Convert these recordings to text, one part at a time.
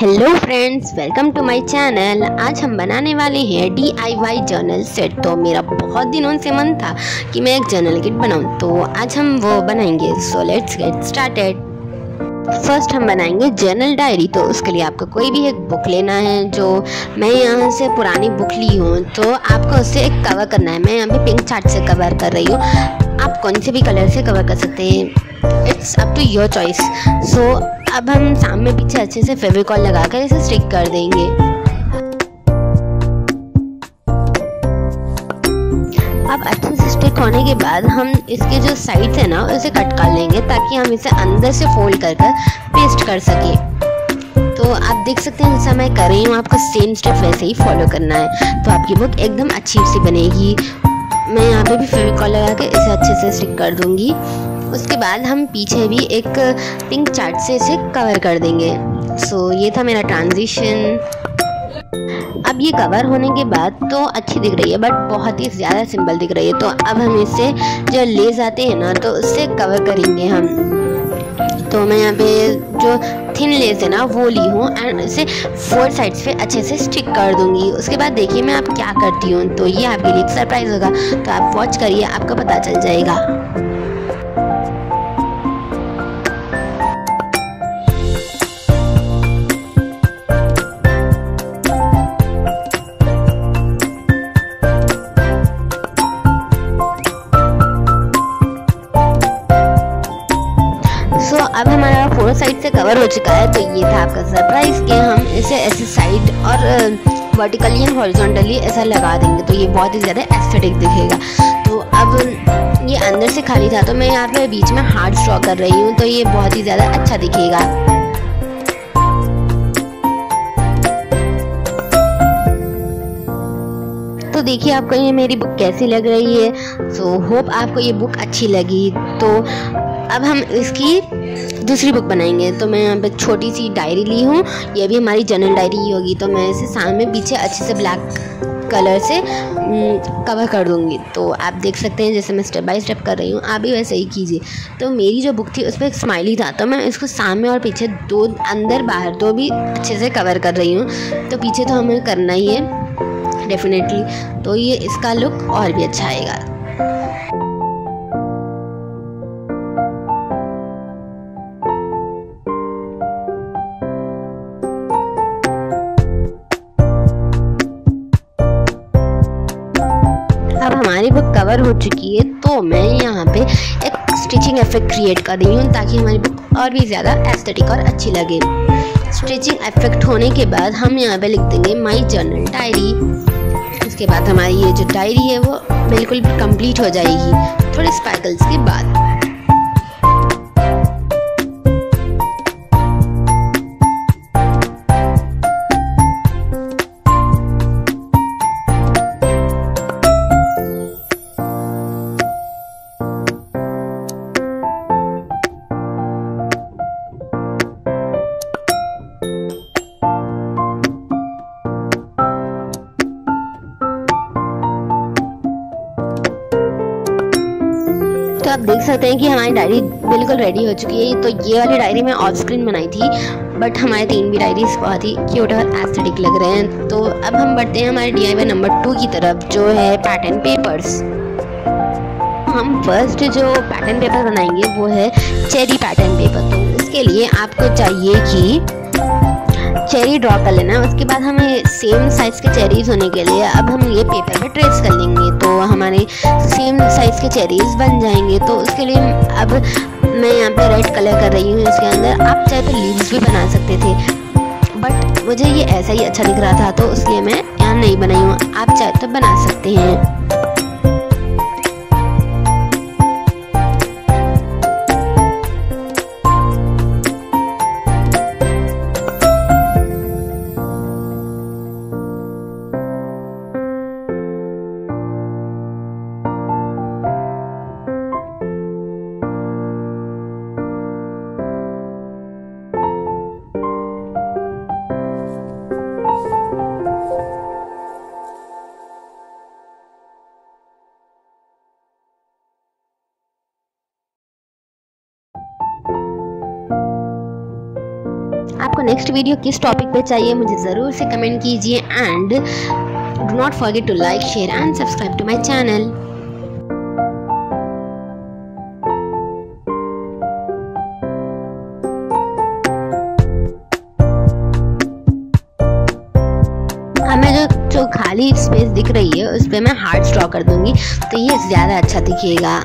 Hello friends, welcome to my channel. आज हम बनाने वाले हैं DIY जर्नल सेट। तो मेरा बहुत दिनों से मन था कि मैं एक जर्नल किट बनाऊं, तो आज हम वो बनाएंगे। So let's get started. First हम बनाएंगे जर्नल डायरी। तो उसके लिए आपको कोई भी एक बुक लेना है। जो मैं यहाँ से पुरानी बुक ली हूँ, तो आपको उससे एक कवर करना है। मैं यहाँ पे पिंक चार्ट से कवर कर रही हूँ। आप कौन से भी कलर से कवर कर सकते हैं, it's up to your choice. So अब हम सामने पीछे अच्छे से फेविकॉल लगाकर इसे स्टिक कर देंगे। अब अच्छे से स्टिक होने के बाद हम इसके जो साइड्स है ना, उसे कट कर लेंगे ताकि हम इसे अंदर से फोल्ड कर पेस्ट कर सके। तो आप देख सकते हैं जैसा मैं कर रही हूँ, आपको सेम स्टेप वैसे ही फॉलो करना है, तो आपकी बुक एकदम अच्छी सी बनेगी। मैं यहाँ पे भी फेविकॉल लगा के इसे अच्छे से स्टिक कर दूंगी। उसके बाद हम पीछे भी एक पिंक चार्ट से इसे कवर कर देंगे। सो ये था मेरा ट्रांजिशन। अब ये कवर होने के बाद तो अच्छी दिख रही है, बट बहुत ही ज़्यादा सिंपल दिख रही है। तो अब हम इसे जो लेस आते हैं ना, तो उससे कवर करेंगे हम। तो मैं यहाँ पे जो थिन लेस है ना वो ली हूँ एंड इसे 4 साइड्स पे अच्छे से स्टिक कर दूंगी। उसके बाद देखिए मैं अब क्या करती हूँ। तो ये आपके लिए एक सरप्राइज होगा, तो आप वॉच करिए, आपको पता चल जाएगा। अब हमारा 4 साइड से कवर हो चुका है। तो ये था आपका सरप्राइज कि हम इसे ऐसे साइड और वर्टिकली एंड हॉरिजॉन्टली ऐसा लगा देंगे, तो ये बहुत ही ज़्यादा एस्थेटिक दिखेगा। तो अब ये अंदर से खाली था, तो मैं यहाँ पे बीच में हार्ट ड्रॉ कर रही हूँ, तो ये बहुत ही ज़्यादा अच्छा दिखेगा। तो देखिए आपको ये मेरी बुक कैसी लग रही है। सो होप आपको ये बुक अच्छी लगी। तो अब हम इसकी दूसरी बुक बनाएंगे। तो मैं यहाँ पे छोटी सी डायरी ली हूँ, ये भी हमारी जर्नल डायरी ही होगी। तो मैं इसे सामने पीछे अच्छे से ब्लैक कलर से कवर कर दूँगी। तो आप देख सकते हैं जैसे मैं स्टेप बाय स्टेप कर रही हूँ, आप भी वैसे ही कीजिए। तो मेरी जो बुक थी उस पर एक स्माइली था, तो मैं इसको सामने और पीछे दो, अंदर बाहर दो भी अच्छे से कवर कर रही हूँ। तो पीछे तो हमें करना ही है डेफिनेटली, तो ये इसका लुक और भी अच्छा आएगा। अब हमारी बुक कवर हो चुकी है, तो मैं यहाँ पे एक स्टिचिंग इफेक्ट क्रिएट कर रही हूँ ताकि हमारी बुक और भी ज़्यादा एस्थेटिक और अच्छी लगे। स्टिचिंग इफेक्ट होने के बाद हम यहाँ पे लिख देंगे माई जर्नल डायरी। उसके बाद हमारी ये जो डायरी है वो बिल्कुल कंप्लीट हो जाएगी थोड़े स्पार्कल्स के बाद। तो आप देख सकते हैं कि हमारी डायरी बिल्कुल रेडी हो चुकी है। तो ये वाली डायरी मैं ऑफ स्क्रीन बनाई थी, बट हमारे 3 भी डायरीज बहुत ही क्यूट और एस्थेटिक लग रहे हैं। तो अब हम बढ़ते हैं हमारे DIY नंबर 2 की तरफ, जो है पैटर्न पेपर्स। हम फर्स्ट जो पैटर्न पेपर बनाएंगे वो है चेरी पैटर्न पेपर। तो इसके लिए आपको चाहिए कि चेरी ड्रॉ कर लेना। उसके बाद हमें सेम साइज़ के चेरीज होने के लिए अब हम ये पेपर पे ट्रेस कर लेंगे, तो हमारे सेम साइज़ के चेरीज बन जाएंगे। तो उसके लिए अब मैं यहाँ पे रेड कलर कर रही हूँ इसके अंदर। आप चाहे तो लीव्स भी बना सकते थे, बट मुझे ये ऐसा ही अच्छा दिख रहा था, तो इसलिए मैं यहाँ नहीं बनाई हूँ। आप चाहे तो बना सकते हैं। नेक्स्ट वीडियो किस टॉपिक पे चाहिए मुझे ज़रूर से कमेंट कीजिए and do not forget to like, share and subscribe to my channel. हमें जो खाली स्पेस दिख रही है उस पे मैं हार्ट ड्रॉ कर दूंगी तो ये ज़्यादा अच्छा दिखेगा।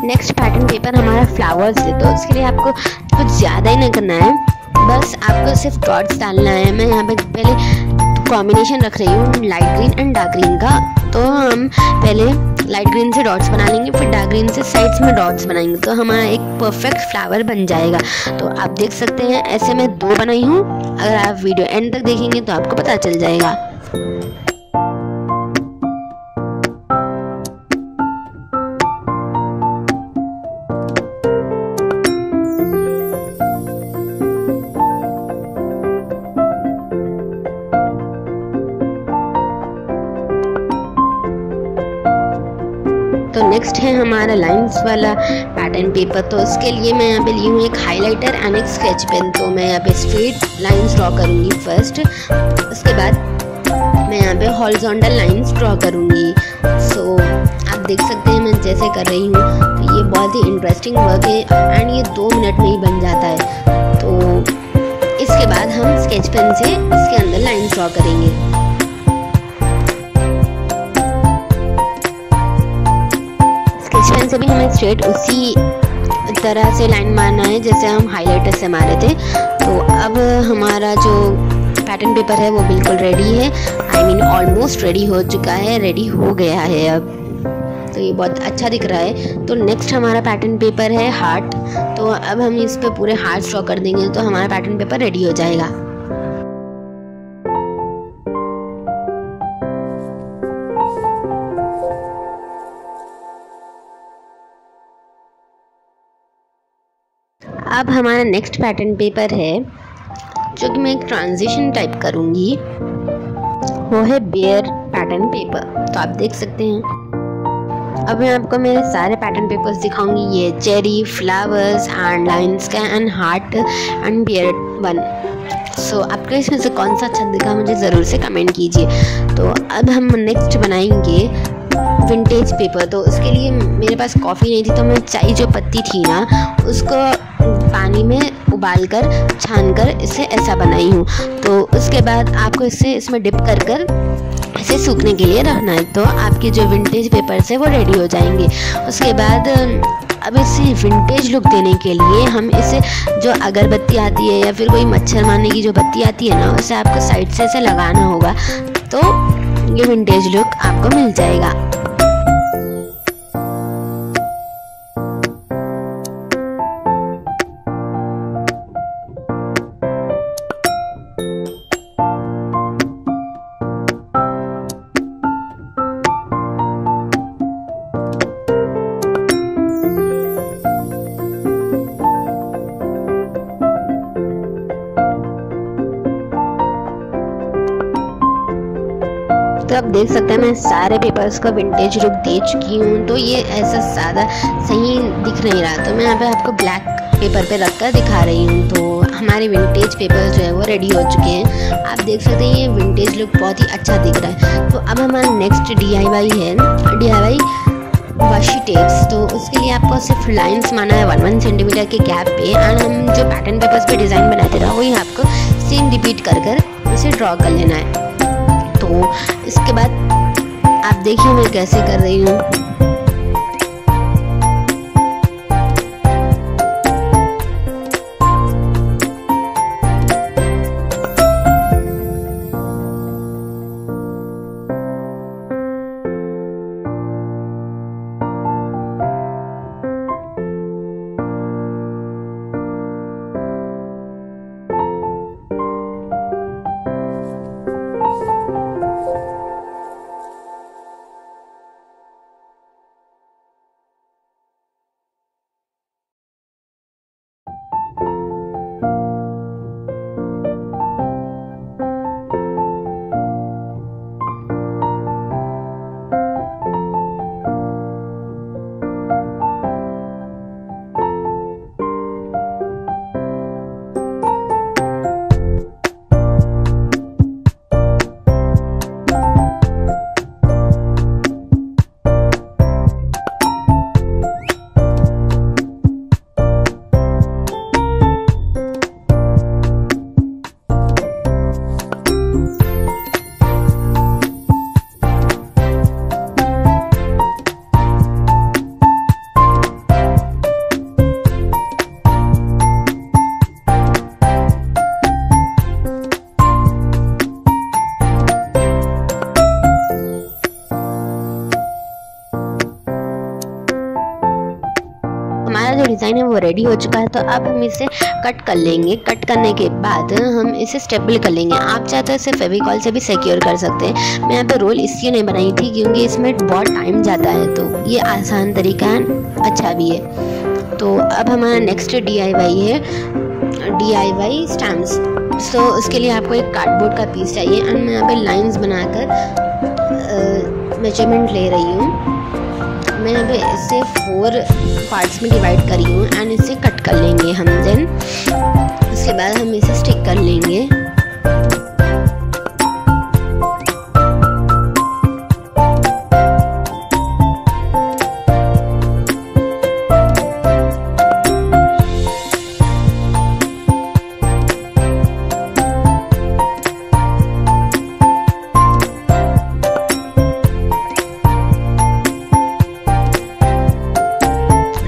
नेक्स्ट पैटर्न पेपर हमारा फ्लावर्स है, तो उसके लिए आपको कुछ ज़्यादा ही नहीं करना है, बस आपको सिर्फ डॉट्स डालना है। मैं यहाँ पे पहले कॉम्बिनेशन रख रही हूँ light green and dark green का, तो हम पहले लाइट ग्रीन से डॉट्स बना लेंगे, फिर डार्क ग्रीन से साइड्स में डॉट्स बनाएंगे, तो हमारा एक परफेक्ट फ्लावर बन जाएगा। तो आप देख सकते हैं ऐसे मैं 2 बनाई हूँ, अगर आप वीडियो एंड तक देखेंगे तो आपको पता चल जाएगा। तो नेक्स्ट है हमारा लाइंस वाला पैटर्न पेपर, तो उसके लिए मैं यहाँ पे ली हूँ एक हाइलाइटर एंड एक स्केच पेन। तो मैं यहाँ पे स्ट्रेट लाइंस ड्रॉ करूँगी फर्स्ट, उसके बाद मैं यहाँ पे हॉरिजॉन्टल लाइंस ड्रॉ करूँगी। सो आप देख सकते हैं मैं जैसे कर रही हूँ, तो ये बहुत ही इंटरेस्टिंग वर्क है एंड ये 2 मिनट में ही बन जाता है। तो इसके बाद हम स्केच पेन से इसके अंदर लाइंस ड्रॉ करेंगे। पेन से भी हमें स्ट्रेट उसी तरह से लाइन मारना है जैसे हम हाइलाइटर से मारे थे। तो अब हमारा जो पैटर्न पेपर है वो बिल्कुल रेडी है, आई मीन ऑलमोस्ट रेडी हो चुका है, रेडी हो गया है अब। तो ये बहुत अच्छा दिख रहा है। तो नेक्स्ट हमारा पैटर्न पेपर है हार्ट, तो अब हम इस पे पूरे हार्ट ड्रॉ कर देंगे तो हमारा पैटर्न पेपर रेडी हो जाएगा। अब हमारा नेक्स्ट पैटर्न पेपर है जो कि मैं एक ट्रांजिशन टाइप करूँगी, वो है बेयर पैटर्न पेपर। तो आप देख सकते हैं अब मैं आपको मेरे सारे पैटर्न पेपर्स दिखाऊंगी, ये चेरी, फ्लावर्स एंड लाइन्स का and heart and bear one. So आपको इसमें से कौन सा अच्छा दिखा मुझे ज़रूर से कमेंट कीजिए। तो अब हम नेक्स्ट बनाएंगे विंटेज पेपर। तो उसके लिए मेरे पास कॉफ़ी नहीं थी, तो मैं चाय जो पत्ती थी ना उसको पानी में उबाल कर छान कर इसे ऐसा बनाई हूँ। तो उसके बाद आपको इसे इसमें डिप कर कर इसे सूखने के लिए रखना है, तो आपके जो विंटेज पेपर्स है वो रेडी हो जाएंगे। उसके बाद अब इसे विंटेज लुक देने के लिए हम इसे जो अगरबत्ती आती है या फिर कोई मच्छर मारने की जो बत्ती आती है ना, उसे आपको साइड से ऐसे लगाना होगा, तो ये विंटेज लुक आपको मिल जाएगा। तो आप देख सकते हैं मैं सारे पेपर्स का विंटेज लुक दे चुकी हूँ, तो ये ऐसा ज़्यादा सही दिख नहीं रहा, तो मैं यहाँ पे आपको ब्लैक पेपर पे रख कर दिखा रही हूँ। तो हमारे विंटेज पेपर्स जो है वो रेडी हो चुके हैं। आप देख सकते हैं ये विंटेज लुक बहुत ही अच्छा दिख रहा है। तो अब हमारा नेक्स्ट DIY है, DIY वाशी टेप्स। तो उसके लिए आपको सिर्फ लाइंस मारना है 1-1 सेंटीमीटर के गैप पे, एंड हम जो पैटर्न पेपर्स पे डिज़ाइन बनाते रहा वही आपको सेम रिपीट कर कर इसे ड्रॉ कर लेना है। तो इसके बाद आप देखिए मैं कैसे कर रही हूँ। डिज़ाइन है वो रेडी हो चुका है। तो अब हम इसे कट कर लेंगे। कट करने के बाद हम इसे स्टेबल कर लेंगे। आप चाहे तो इसे फेविकॉल से भी सिक्योर कर सकते हैं। मैं यहाँ पे रोल इसलिए नहीं बनाई थी क्योंकि इसमें बहुत टाइम जाता है, तो ये आसान तरीका है, अच्छा भी है। तो अब हमारा नेक्स्ट DIY है DIY स्टैम्प्स। तो उसके लिए आपको एक कार्डबोर्ड का पीस चाहिए एंड मैं यहाँ पे लाइंस बनाकर मेजरमेंट ले रही हूँ। मैं यहाँ पे इसे 4 पार्ट्स में डिवाइड करी हूँ एंड इसे कट कर लेंगे हम। देन उसके बाद हम इसे स्टिक कर लेंगे।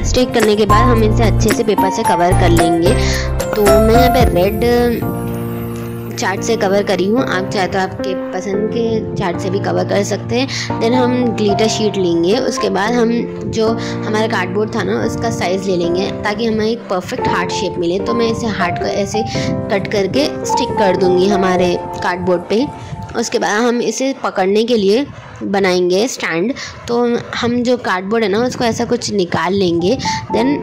स्टिक करने के बाद हम इसे अच्छे से पेपर से कवर कर लेंगे। तो मैं यहाँ पे रेड चार्ट से कवर करी हूँ, आप चाहे तो आपके पसंद के चार्ट से भी कवर कर सकते हैं। देन हम ग्लिटर शीट लेंगे। उसके बाद हम जो हमारा कार्डबोर्ड था ना उसका साइज़ ले लेंगे ताकि हमें एक परफेक्ट हार्ट शेप मिले। तो मैं इसे हार्ट को ऐसे कट करके स्टिक कर दूँगी हमारे कार्डबोर्ड पे। उसके बाद हम इसे पकड़ने के लिए बनाएंगे स्टैंड। तो हम जो कार्डबोर्ड है ना उसको ऐसा कुछ निकाल लेंगे। देन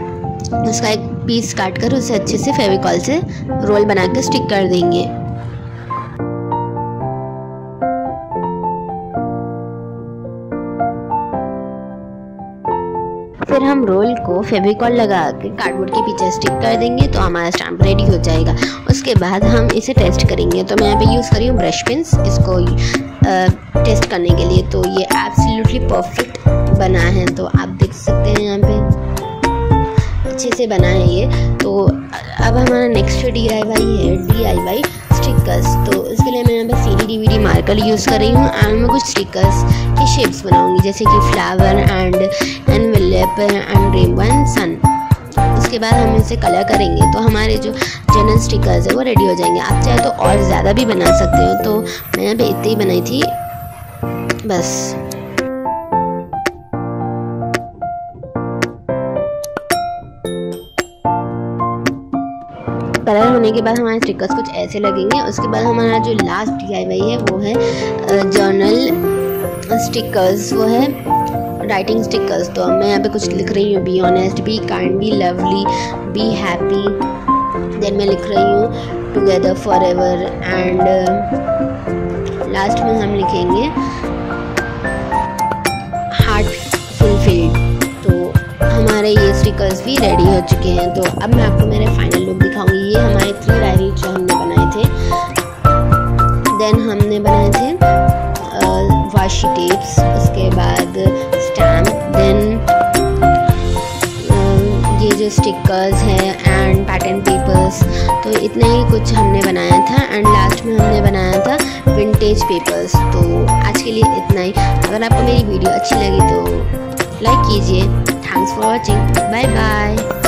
उसका एक पीस काट कर उसे अच्छे से फेविकॉल से रोल बना के स्टिक कर देंगे। फिर हम रोल को फेविकॉल लगा के कार्डबोर्ड के पीछे स्टिक कर देंगे तो हमारा स्टैम्प रेडी हो जाएगा। उसके बाद हम इसे टेस्ट करेंगे। तो मैं यहाँ पे यूज़ करी हूँ ब्रश पेन्स इसको टेस्ट करने के लिए। तो ये एब्सोल्युटली परफेक्ट बना है, तो आप देख सकते हैं यहाँ पे अच्छे से बना है ये। तो अब हमारा नेक्स्ट DIY है DIY स्टिकर्स। तो इसके लिए मैं यहाँ पे CD DVD मार्कर यूज़ कर रही हूँ एंड मैं कुछ स्टिकर्स की शेप्स बनाऊंगी जैसे कि flower and envelope and rainbow and sun. उसके बाद हम इसे कलर करेंगे तो हमारे जो जनरल स्टिकर्स है वो रेडी हो जाएंगे। आप चाहे तो और ज़्यादा भी बना सकते हो। तो मैं यहाँ पे इतनी ही बनाई थी बस। कलर होने के बाद हमारे स्टिकर्स कुछ ऐसे लगेंगे। उसके बाद हमारा जो लास्ट DIY है वो है जर्नल स्टिकर्स, वो है राइटिंग स्टिकर्स। तो मैं यहाँ पे कुछ लिख रही हूँ, be honest, be kind, be lovely, be happy. Then मैं लिख रही हूँ together for ever and last में हम लिखेंगे हार्ट फुलफिल्ड। तो हमारे ये स्टिकर्स भी रेडी हो चुके हैं। तो अब मैं आपको मेरे फाइनल लुक दिखाऊंगी। ये हमारे 3 डायरी जो हमने बनाए थे। देन हमने बनाए थे वाशी टेप्स, उसके बाद स्टैम्प, देन ये जो स्टिकर्स हैं एंड पैटर्न पेपर्स। तो इतना ही कुछ हमने बनाया था एंड लास्ट में हमने बनाया था विंटेज पेपर्स। तो आज के लिए इतना ही। अगर आपको मेरी वीडियो अच्छी लगी तो लाइक कीजिए। Thanks for watching. Bye bye.